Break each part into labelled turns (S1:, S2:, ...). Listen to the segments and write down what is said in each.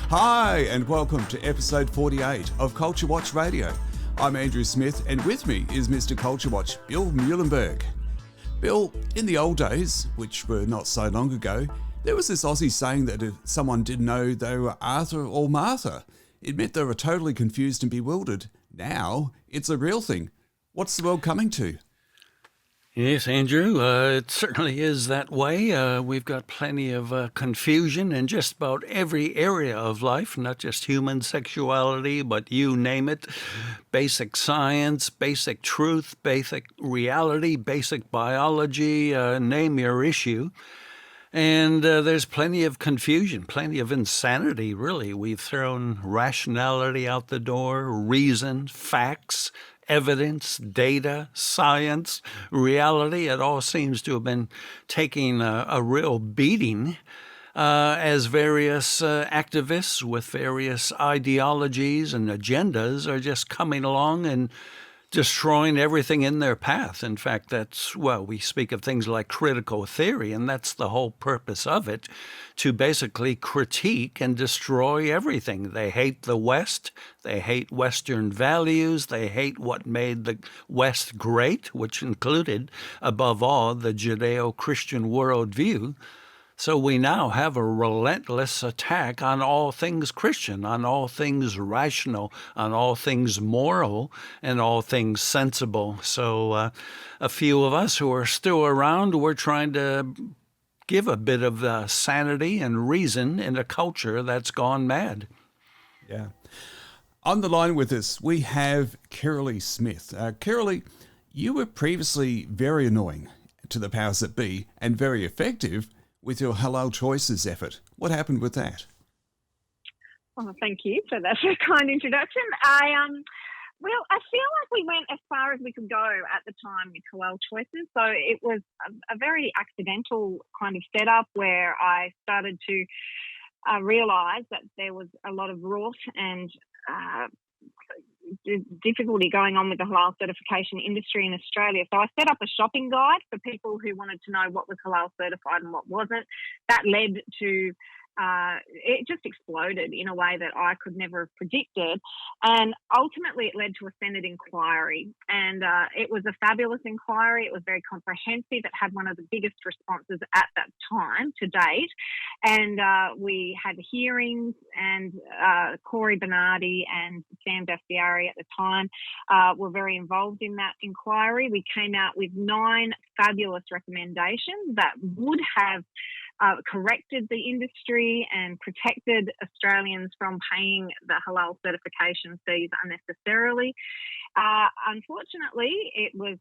S1: Hi, and welcome to episode 48 of CultureWatch Radio. I'm Andrew Smith, and with me is Mr. CultureWatch, Bill Muhlenberg. Bill, in the old days, which were not so long ago, there was this Aussie saying that if someone didn't know they were Arthur or Martha, it meant they were totally confused and bewildered. Now, it's a real thing. What's the world coming to?
S2: Yes, Andrew, it certainly is that way. We've got plenty of confusion in just about every area of life, not just human sexuality, but you name it. Basic science, basic truth, basic reality, basic biology, name your issue. And there's plenty of confusion, plenty of insanity, really. We've thrown rationality out the door, reason, facts, evidence, data, science, reality. It all seems to have been taking a real beating as various activists with various ideologies and agendas are just coming along and destroying everything in their path. In fact, we speak of things like critical theory, and that's the whole purpose of it, to basically critique and destroy everything. They hate the West, they hate Western values, they hate what made the West great, which included, above all, the Judeo-Christian worldview. So we now have a relentless attack on all things Christian, on all things rational, on all things moral, and all things sensible. So a few of us who are still around, we're trying to give a bit of sanity and reason in a culture that's gone mad.
S1: Yeah. On the line with us, we have Kiralee Smith. Kiralee, you were previously very annoying to the powers that be and very effective with your Halal Choices effort. What happened with that?
S3: Oh, thank you for that kind introduction. I feel like we went as far as we could go at the time with Halal Choices. So it was a very accidental kind of setup where I started to realise that there was a lot of rot and difficulty going on with the halal certification industry in Australia. So I set up a shopping guide for people who wanted to know what was halal certified and what wasn't. That led to it just exploded in a way that I could never have predicted. And ultimately it led to a Senate inquiry. And it was a fabulous inquiry. It was very comprehensive. It had one of the biggest responses at that time to date. And we had hearings, and Corey Bernardi and Sam Dastiari at the time were very involved in that inquiry. We came out with 9 fabulous recommendations that would have corrected the industry and protected Australians from paying the halal certification fees unnecessarily. Unfortunately, it was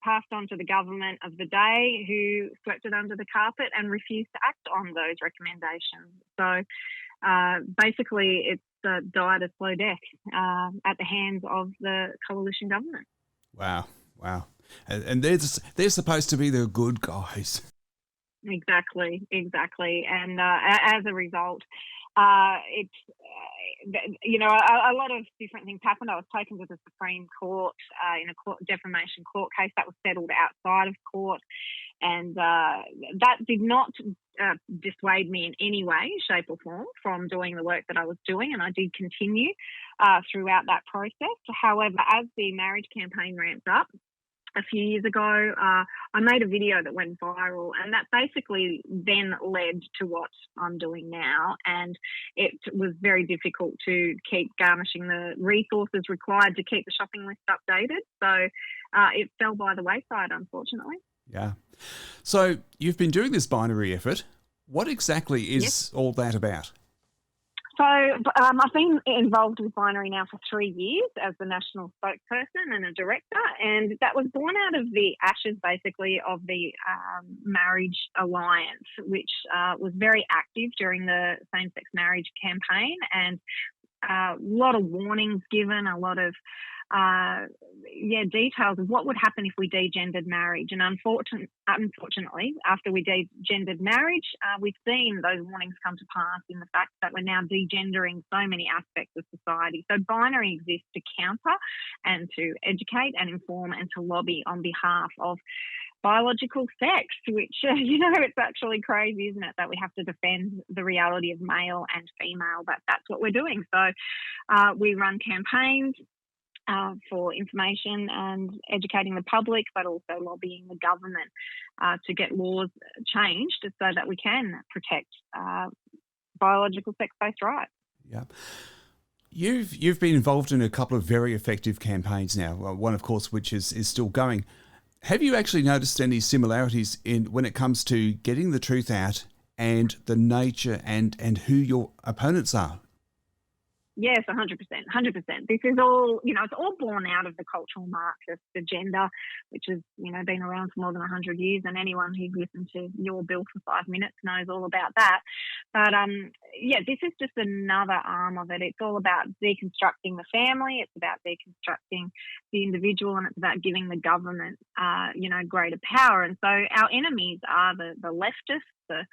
S3: passed on to the government of the day, who swept it under the carpet and refused to act on those recommendations. So basically, it's died a slow death at the hands of the coalition government.
S1: Wow. And they're supposed to be the good guys.
S3: Exactly. And as a result, a lot of different things happened. I was taken to the Supreme Court in a defamation court case that was settled outside of court. And that did not dissuade me in any way, shape or form from doing the work that I was doing. And I did continue throughout that process. However, as the marriage campaign ramped up, a few years ago, I made a video that went viral, and that basically then led to what I'm doing now. And it was very difficult to keep garnishing the resources required to keep the shopping list updated. So it fell by the wayside, unfortunately.
S1: Yeah. So you've been doing this binary effort. What exactly is all that about?
S3: So I've been involved with Binary now for 3 years as the national spokesperson and a director, and that was born out of the ashes, basically, of the Marriage Alliance, which was very active during the same-sex marriage campaign, and a lot of warnings given, a lot of details of what would happen if we degendered marriage. And unfortunately, after we degendered marriage, we've seen those warnings come to pass in the fact that we're now degendering so many aspects of society. So binary exists to counter and to educate and inform and to lobby on behalf of biological sex, which, it's actually crazy, isn't it, that we have to defend the reality of male and female, but that's what we're doing. So we run campaigns for information and educating the public, but also lobbying the government to get laws changed so that we can protect biological sex-based rights.
S1: Yeah. You've been involved in a couple of very effective campaigns now, one, of course, which is still going. Have you actually noticed any similarities in when it comes to getting the truth out and the nature and who your opponents are?
S3: Yes, 100%. This is all, it's all born out of the cultural Marxist agenda, which has, been around for more than 100 years. And anyone who's listened to your bill for 5 minutes knows all about that. But, this is just another arm of it. It's all about deconstructing the family. It's about deconstructing the individual, and it's about giving the government, greater power. And so our enemies are the leftists, the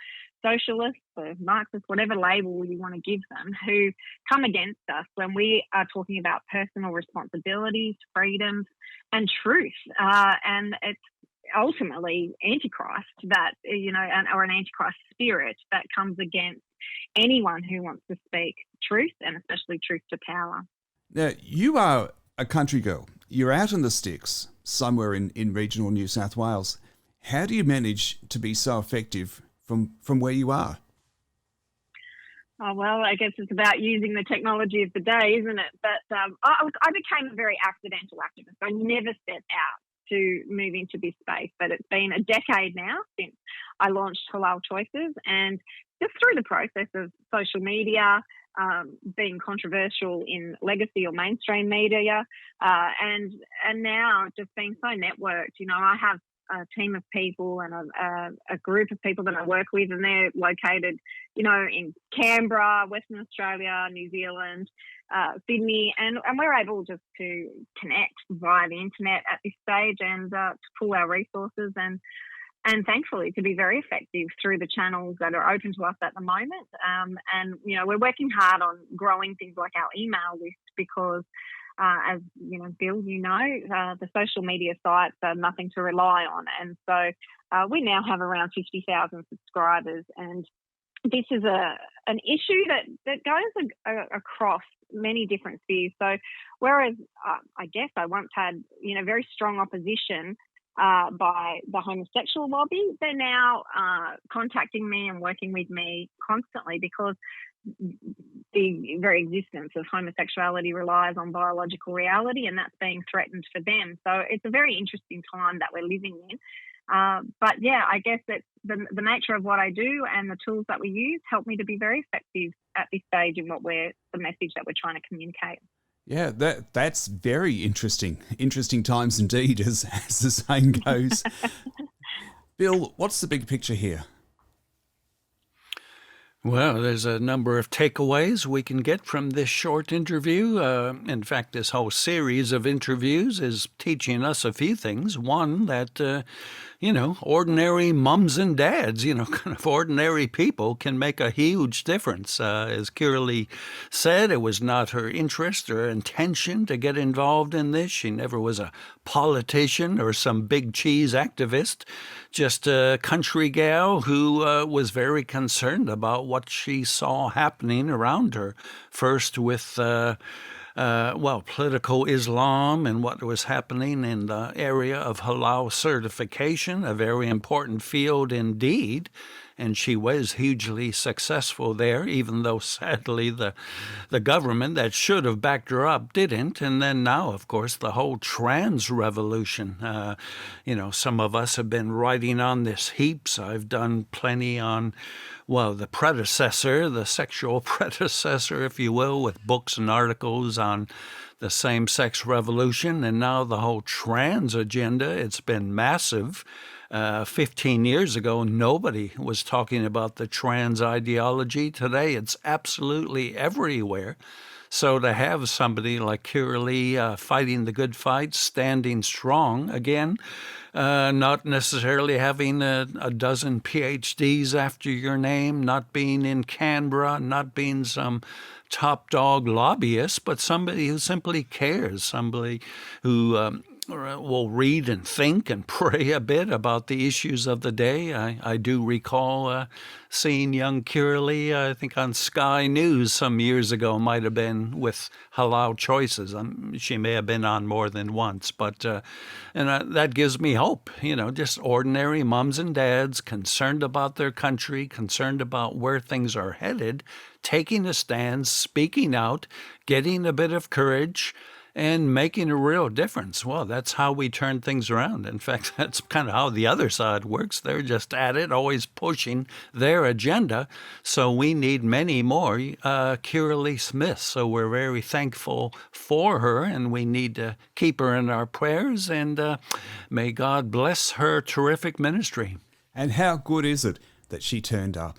S3: socialists, the Marxists, whatever label you want to give them, who come against us when we are talking about personal responsibilities, freedoms, and truth. And it's ultimately Antichrist that, or an Antichrist spirit that comes against anyone who wants to speak truth, and especially truth to power.
S1: Now, you are a country girl. You're out in the sticks, somewhere in regional New South Wales. How do you manage to be so effective from where you are?
S3: Oh, well, I guess it's about using the technology of the day, isn't it? But I became a very accidental activist. I never set out to move into this space, but it's been a decade now since I launched Halal Choices, and just through the process of social media, being controversial in legacy or mainstream media, and now just being so networked. I have a team of people and a group of people that I work with, and they're located, in Canberra, Western Australia, New Zealand, Sydney, and we're able just to connect via the internet at this stage and to pool our resources and thankfully to be very effective through the channels that are open to us at the moment. And we're working hard on growing things like our email list because as Bill, the social media sites are nothing to rely on. And so we now have around 50,000 subscribers. And this is an issue that goes across many different spheres. So whereas I guess I once had, very strong opposition by the homosexual lobby, they're now contacting me and working with me constantly because the very existence of homosexuality relies on biological reality, and that's being threatened for them. So it's a very interesting time that we're living in. But yeah, I guess that the nature of what I do and the tools that we use help me to be very effective at this stage in the message that we're trying to communicate.
S1: Yeah, that's very interesting. Interesting times indeed, as the saying goes. Bill, what's the big picture here?
S2: Well, there's a number of takeaways we can get from this short interview. In fact, this whole series of interviews is teaching us a few things. One, that, ordinary mums and dads, kind of ordinary people can make a huge difference. As Kirli said, it was not her interest or intention to get involved in this. She never was a politician or some big cheese activist, just a country gal who was very concerned about what she saw happening around her. First with political Islam and what was happening in the area of halal certification, a very important field indeed. And she was hugely successful there, even though sadly the government that should have backed her up didn't. And then now, of course, the whole trans revolution. Some of us have been writing on this heaps. I've done plenty on, the predecessor, the sexual predecessor, if you will, with books and articles on the same-sex revolution. And now the whole trans agenda, it's been massive. 15 years ago, nobody was talking about the trans ideology. Today, it's absolutely everywhere. So to have somebody like Kiralee fighting the good fight, standing strong, again, not necessarily having a dozen PhDs after your name, not being in Canberra, not being some top dog lobbyist, but somebody who simply cares, somebody who will read and think and pray a bit about the issues of the day. I do recall seeing young Kiralee, I think on Sky News some years ago, might have been with Halal Choices. She may have been on more than once, but that gives me hope. Just ordinary moms and dads concerned about their country, concerned about where things are headed, taking a stand, speaking out, getting a bit of courage, and making a real difference. Well, that's how we turn things around. In fact, that's kind of how the other side works. They're just at it, always pushing their agenda. So we need many more Kiralee Smiths. So we're very thankful for her, and we need to keep her in our prayers. And may God bless her terrific ministry.
S1: And how good is it that she turned up?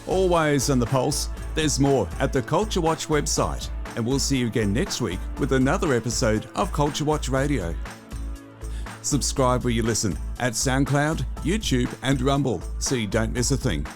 S1: Always on the pulse, there's more at the Culture Watch website. And we'll see you again next week with another episode of CultureWatch Radio. Subscribe where you listen at SoundCloud, YouTube and Rumble so you don't miss a thing.